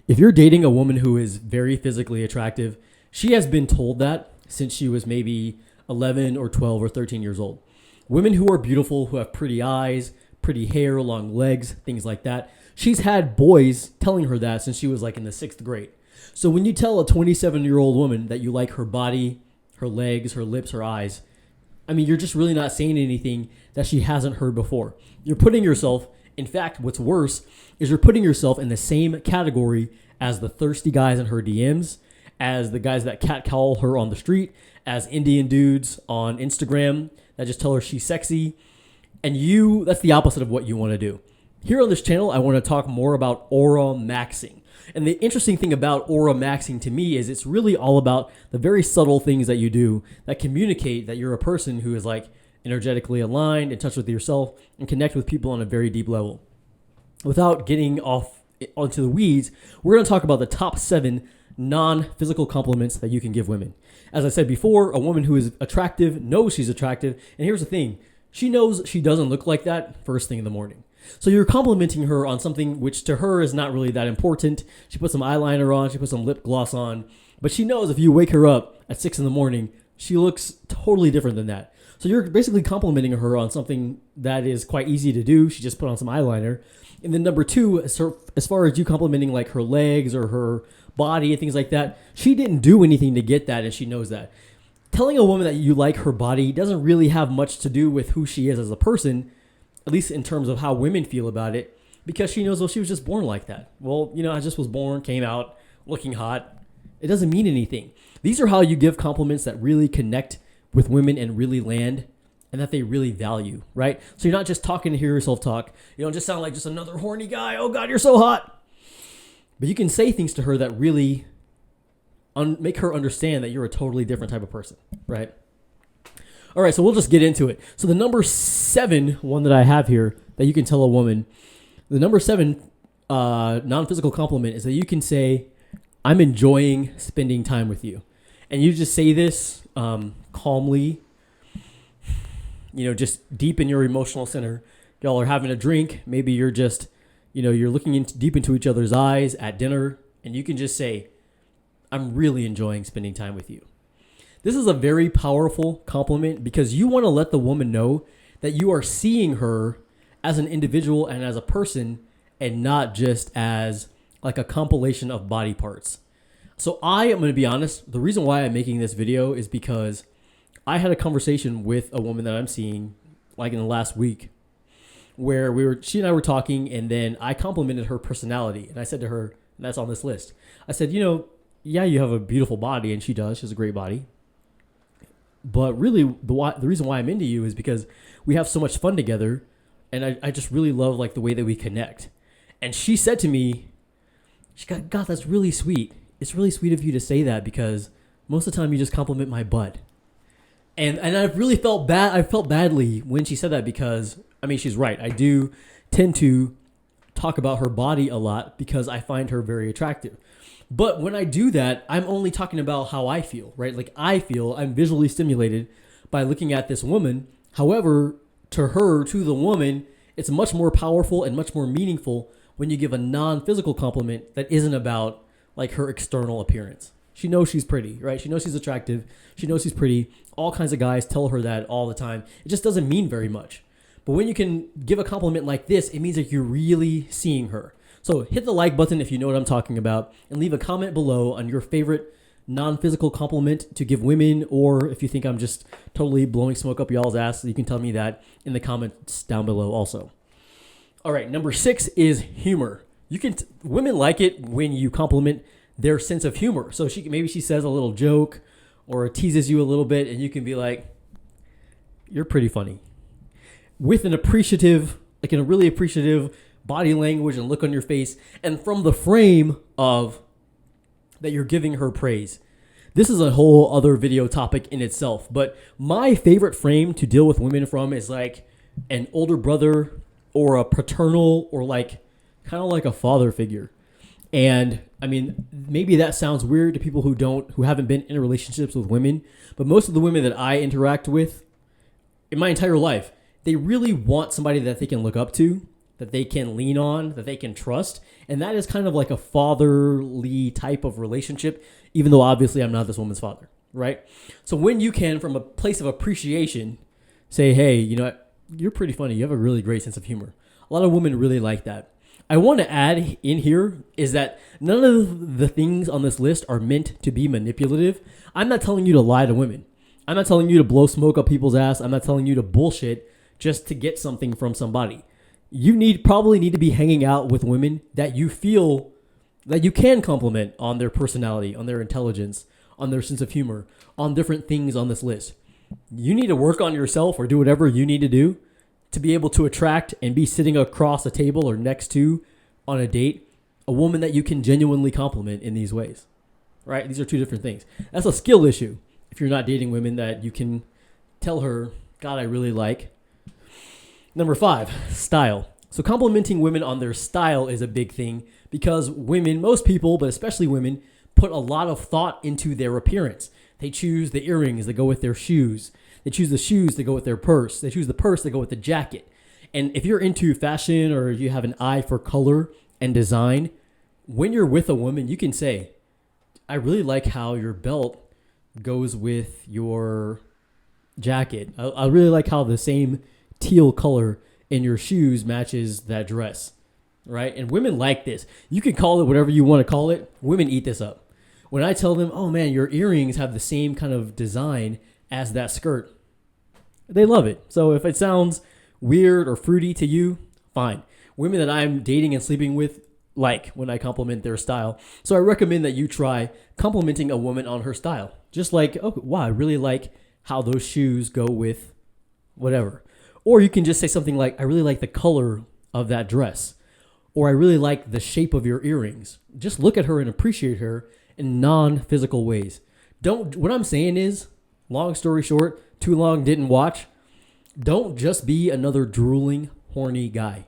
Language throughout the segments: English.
If you're dating a woman who is very physically attractive, she has been told that since she was maybe 11 or 12 or 13 years old. Women who are beautiful, who have pretty eyes, pretty hair, long legs, things like that. She's had boys telling her that since she was like in the 6th grade. So when you tell a 27-year-old woman that you like her body, her legs, her lips, her eyes, I mean, you're just really not saying anything that she hasn't heard before. You're putting yourself, in fact, what's worse is you're putting yourself in the same category as the thirsty guys in her DMs, as the guys that catcall her on the street, as Indian dudes on Instagram that just tell her she's sexy. And that's the opposite of what you want to do. Here on this channel, I want to talk more about aura maxing. And the interesting thing about aura maxing to me is it's really all about the very subtle things that you do that communicate that you're a person who is like energetically aligned, in touch with yourself, and connect with people on a very deep level. Without getting off onto the weeds, we're going to talk about the top 7 non-physical compliments that you can give women. As I said before, a woman who is attractive knows she's attractive. And here's the thing. She knows she doesn't look like that first thing in the morning. So you're complimenting her on something which to her is not really that important. She put some eyeliner on, she put some lip gloss on, but she knows if you wake her up at 6 in the morning, she looks totally different than that. So you're basically complimenting her on something that is quite easy to do. She just put on some eyeliner. And then number 2, as far as you complimenting like her legs or her body and things like that, she didn't do anything to get that and she knows that. Telling a woman that you like her body doesn't really have much to do with who she is as a person, at least in terms of how women feel about it, because she knows, well, she was just born like that. Well, I just was born, came out looking hot. It doesn't mean anything. These are how you give compliments that really connect with women and really land and that they really value, right? So you're not just talking to hear yourself talk. You don't just sound like just another horny guy. Oh God, you're so hot. But you can say things to her that really make her understand that you're a totally different type of person, right? All right, so we'll just get into it. So the number 7 one that I have here that you can tell a woman, the number 7 non-physical compliment is that you can say, I'm enjoying spending time with you. And you just say this calmly, just deep in your emotional center. Y'all are having a drink. Maybe you're just, you're looking deep into each other's eyes at dinner. And you can just say, I'm really enjoying spending time with you. This is a very powerful compliment because you want to let the woman know that you are seeing her as an individual and as a person and not just as like a compilation of body parts. So I am going to be honest. The reason why I'm making this video is because I had a conversation with a woman that I'm seeing like in the last week where she and I were talking, and then I complimented her personality. And I said to her, and that's on this list, I said, yeah, you have a beautiful body, and she does. She has a great body. But really, the reason why I'm into you is because we have so much fun together, and I just really love like the way that we connect. And she said to me, God, that's really sweet. It's really sweet of you to say that because most of the time you just compliment my butt. And I really felt bad. I felt badly when she said that because, she's right. I do tend to talk about her body a lot because I find her very attractive. But when I do that, I'm only talking about how I feel, right? Like I'm visually stimulated by looking at this woman. However, to the woman, it's much more powerful and much more meaningful when you give a non-physical compliment that isn't about like her external appearance. She knows she's pretty, right? She knows she's attractive. She knows she's pretty. All kinds of guys tell her that all the time. It just doesn't mean very much. But when you can give a compliment like this, it means that you're really seeing her. So hit the like button if you know what I'm talking about, and leave a comment below on your favorite non-physical compliment to give women, or if you think I'm just totally blowing smoke up y'all's ass, you can tell me that in the comments down below also. All right, number 6 is humor. Women like it when you compliment their sense of humor. So maybe she says a little joke or teases you a little bit, and you can be like, you're pretty funny. With a really appreciative body language and look on your face, and from the frame of that you're giving her praise. This is a whole other video topic in itself, but my favorite frame to deal with women from is like an older brother or a paternal or like kind of like a father figure. And maybe that sounds weird to people who haven't been in relationships with women, but most of the women that I interact with in my entire life, they really want somebody that they can look up to that they can lean on, that they can trust. And that is kind of like a fatherly type of relationship, even though obviously I'm not this woman's father, right? So when you can, from a place of appreciation, say, hey, you're pretty funny. You have a really great sense of humor. A lot of women really like that. I want to add in here is that none of the things on this list are meant to be manipulative. I'm not telling you to lie to women. I'm not telling you to blow smoke up people's ass. I'm not telling you to bullshit just to get something from somebody. You probably need to be hanging out with women that you feel that you can compliment on their personality, on their intelligence, on their sense of humor, on different things on this list. You need to work on yourself or do whatever you need to do to be able to attract and be sitting across a table or next to on a date a woman that you can genuinely compliment in these ways, right? These are two different things. That's a skill issue. If you're not dating women that you can tell her, God, I really like. Number 5, style. So complimenting women on their style is a big thing because women, most people, but especially women, put a lot of thought into their appearance. They choose the earrings that go with their shoes. They choose the shoes that go with their purse. They choose the purse that go with the jacket. And if you're into fashion or you have an eye for color and design, when you're with a woman, you can say, I really like how your belt goes with your jacket. I really like how the same teal color in your shoes matches that dress, right? And women like this. You can call it whatever you want to call it. Women eat this up. When I tell them, oh man, your earrings have the same kind of design as that skirt, they love it. So if it sounds weird or fruity to you, fine. Women that I'm dating and sleeping with like when I compliment their style. So I recommend that you try complimenting a woman on her style. Just like, oh, wow, I really like how those shoes go with whatever. Or you can just say something like, I really like the color of that dress. Or I really like the shape of your earrings. Just look at her and appreciate her in non-physical ways. What I'm saying is, long story short, too long didn't watch. Don't just be another drooling, horny guy.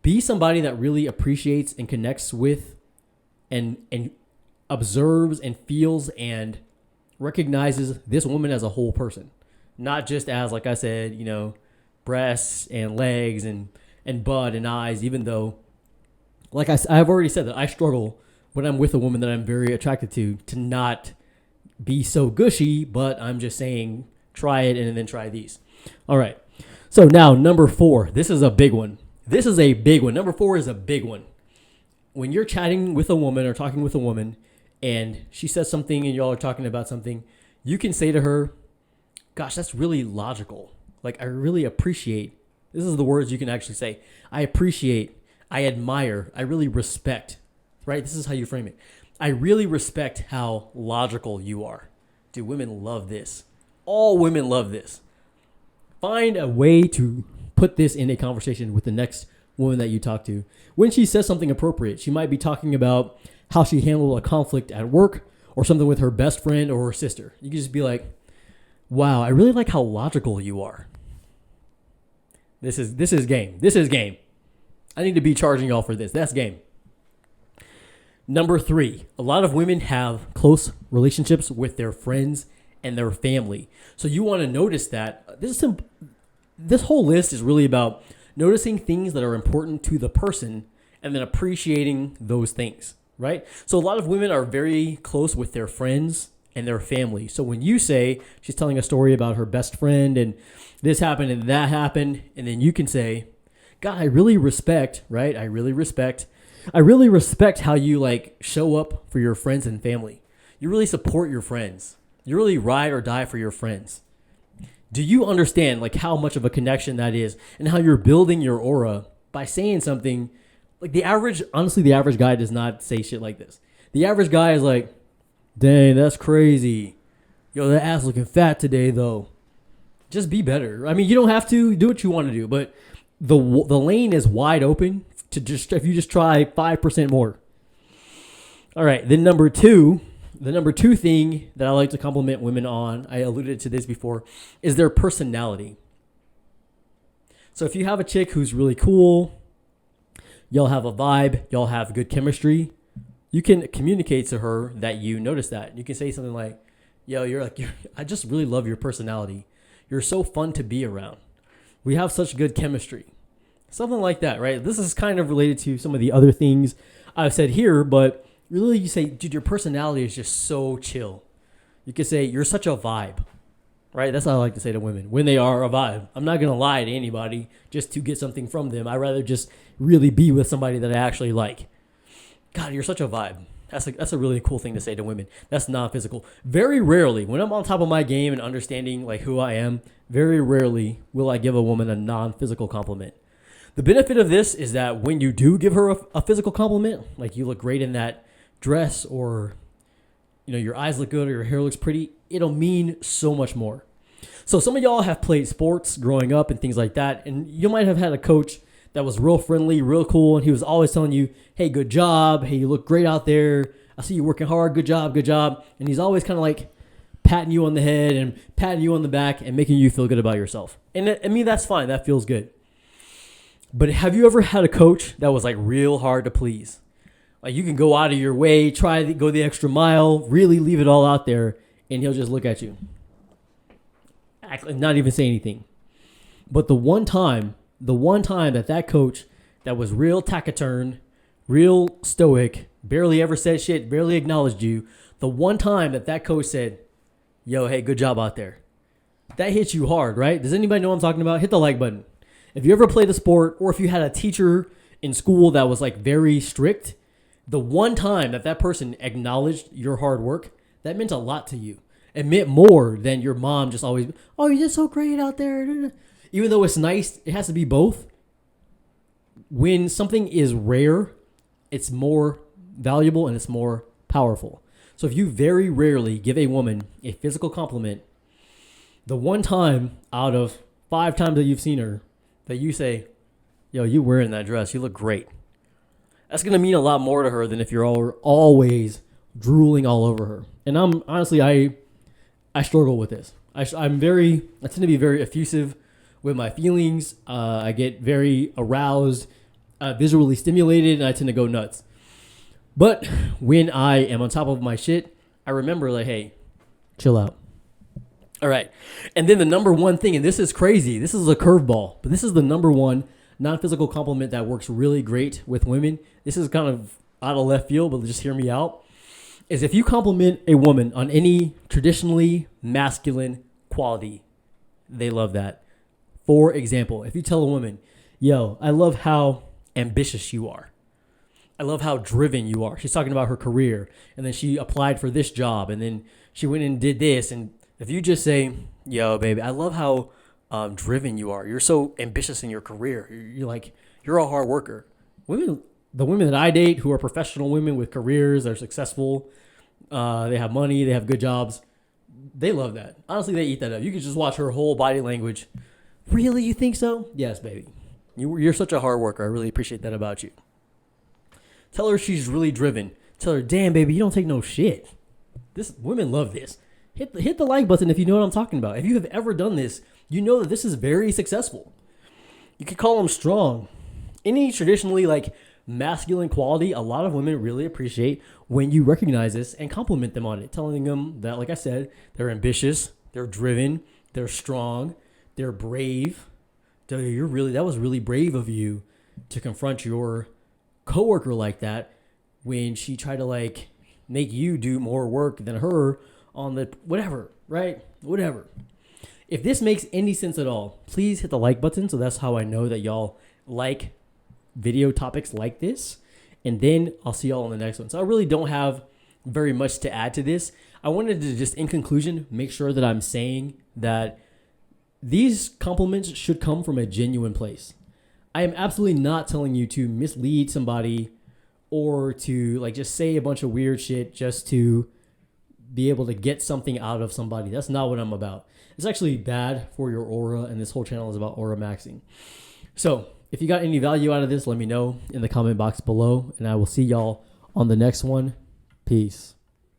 Be somebody that really appreciates and connects with and observes and feels and recognizes this woman as a whole person. Not just as, like I said, breasts and legs and butt and eyes, even though, like I've already said that I struggle when I'm with a woman that I'm very attracted to not be so gushy, but I'm just saying try it and then try these. All right. So now number 4, this is a big one. This is a big one. Number 4 is a big one. When you're chatting with a woman or talking with a woman and she says something and y'all are talking about something, you can say to her, gosh, that's really logical. Like, I really appreciate, this is the words you can actually say. I appreciate, I admire, I really respect, right? This is how you frame it. I really respect how logical you are. Dude, women love this. All women love this. Find a way to put this in a conversation with the next woman that you talk to. When she says something appropriate, she might be talking about how she handled a conflict at work or something with her best friend or her sister. You can just be like, wow, I really like how logical you are. This is game. This is game. I need to be charging y'all for this. That's game. Number 3, a lot of women have close relationships with their friends and their family. So you want to notice that. This whole list is really about noticing things that are important to the person and then appreciating those things, right? So a lot of women are very close with their friends and their family. So when you say she's telling a story about her best friend and this happened and that happened, and then you can say, God, I really respect, right? I really respect how you show up for your friends and family. You really support your friends. You really ride or die for your friends. Do you understand how much of a connection that is and how you're building your aura by saying something like the average guy does not say shit like this. The average guy is like, dang, that's crazy. Yo, that ass looking fat today though. Just be better. I mean, you don't have to do what you want to do, but the lane is wide open if you just try 5% more. All right. Then the number 2 thing that I like to compliment women on, I alluded to this before, is their personality. So if you have a chick who's really cool, y'all have a vibe, y'all have good chemistry, you can communicate to her that you notice that. You can say something like, yo, I just really love your personality. You're so fun to be around. We have such good chemistry. Something like that, right? This is kind of related to some of the other things I've said here, but really you say, dude, your personality is just so chill. You could say, you're such a vibe, right? That's what I like to say to women when they are a vibe. I'm not going to lie to anybody just to get something from them. I'd rather just really be with somebody that I actually like. God, you're such a vibe. That's a really cool thing to say to women. That's non-physical. Very rarely, when I'm on top of my game and understanding like who I am, very rarely will I give a woman a non-physical compliment. The benefit of this is that when you do give her a physical compliment, like you look great in that dress, or your eyes look good, or your hair looks pretty, it'll mean so much more. So some of y'all have played sports growing up and things like that, and you might have had a coach that was real friendly, real cool, and he was always telling you, hey, good job, hey, you look great out there, I see you working hard, good job, and he's always kind of like patting you on the head and patting you on the back and making you feel good about yourself. And I mean, that's fine, that feels good. But have you ever had a coach that was like real hard to please? Like you can go out of your way, try to go the extra mile, really leave it all out there, and he'll just look at you, not even say anything. But the one time that coach that was real taciturn, real stoic, barely ever said shit, barely acknowledged you, the one time that coach said, yo, hey, good job out there, that hits you hard, right? Does anybody know what I'm talking about? Hit the like button. If you ever played a sport, or if you had a teacher in school that was like very strict, the one time that person acknowledged your hard work, that meant a lot to you. It meant more than your mom just always, oh, you did so great out there. Even though it's nice, it has to be both. When something is rare, it's more valuable and it's more powerful. So if you very rarely give a woman a physical compliment, the one time out of 5 times that you've seen her that you say, yo, you wearing that dress, you look great, that's going to mean a lot more to her than if you're always drooling all over her. And I'm honestly, I struggle with this. I tend to be very effusive with my feelings. I get very aroused, visually stimulated, and I tend to go nuts. But when I am on top of my shit, I remember like, hey, chill out. All right. And then the number one thing, and this is crazy, this is a curveball, but this is the number one non-physical compliment that works really great with women. This is kind of out of left field, but just hear me out. Is if you compliment a woman on any traditionally masculine quality, they love that. For example, if you tell a woman, yo, I love how ambitious you are. I love how driven you are. She's talking about her career, and then she applied for this job, and then she went and did this. And if you just say, yo, baby, I love how driven you are. You're so ambitious in your career. You're a hard worker. The women that I date who are professional women with careers, they're successful, they have money, they have good jobs, they love that. Honestly, they eat that up. You can just watch her whole body language. Really, you think so? Yes, baby. You're such a hard worker. I really appreciate that about you. Tell her she's really driven. Tell her, damn, baby, you don't take no shit. Women love this. Hit the like button if you know what I'm talking about. If you have ever done this, you know that this is very successful. You could call them strong. Any traditionally like masculine quality, a lot of women really appreciate when you recognize this and compliment them on it, telling them that, like I said, they're ambitious, they're driven, they're strong, they're brave. That was really brave of you to confront your coworker like that when she tried to like make you do more work than her on the whatever, right? Whatever. If this makes any sense at all, please hit the like button. So that's how I know that y'all like video topics like this. And then I'll see y'all on the next one. So I really don't have very much to add to this. I wanted to just, in conclusion, make sure that I'm saying that these compliments should come from a genuine place. I am absolutely not telling you to mislead somebody or to like just say a bunch of weird shit just to be able to get something out of somebody. That's not what I'm about. It's actually bad for your aura, and this whole channel is about aura maxing. So if you got any value out of this, let me know in the comment box below, and I will see y'all on the next one. Peace.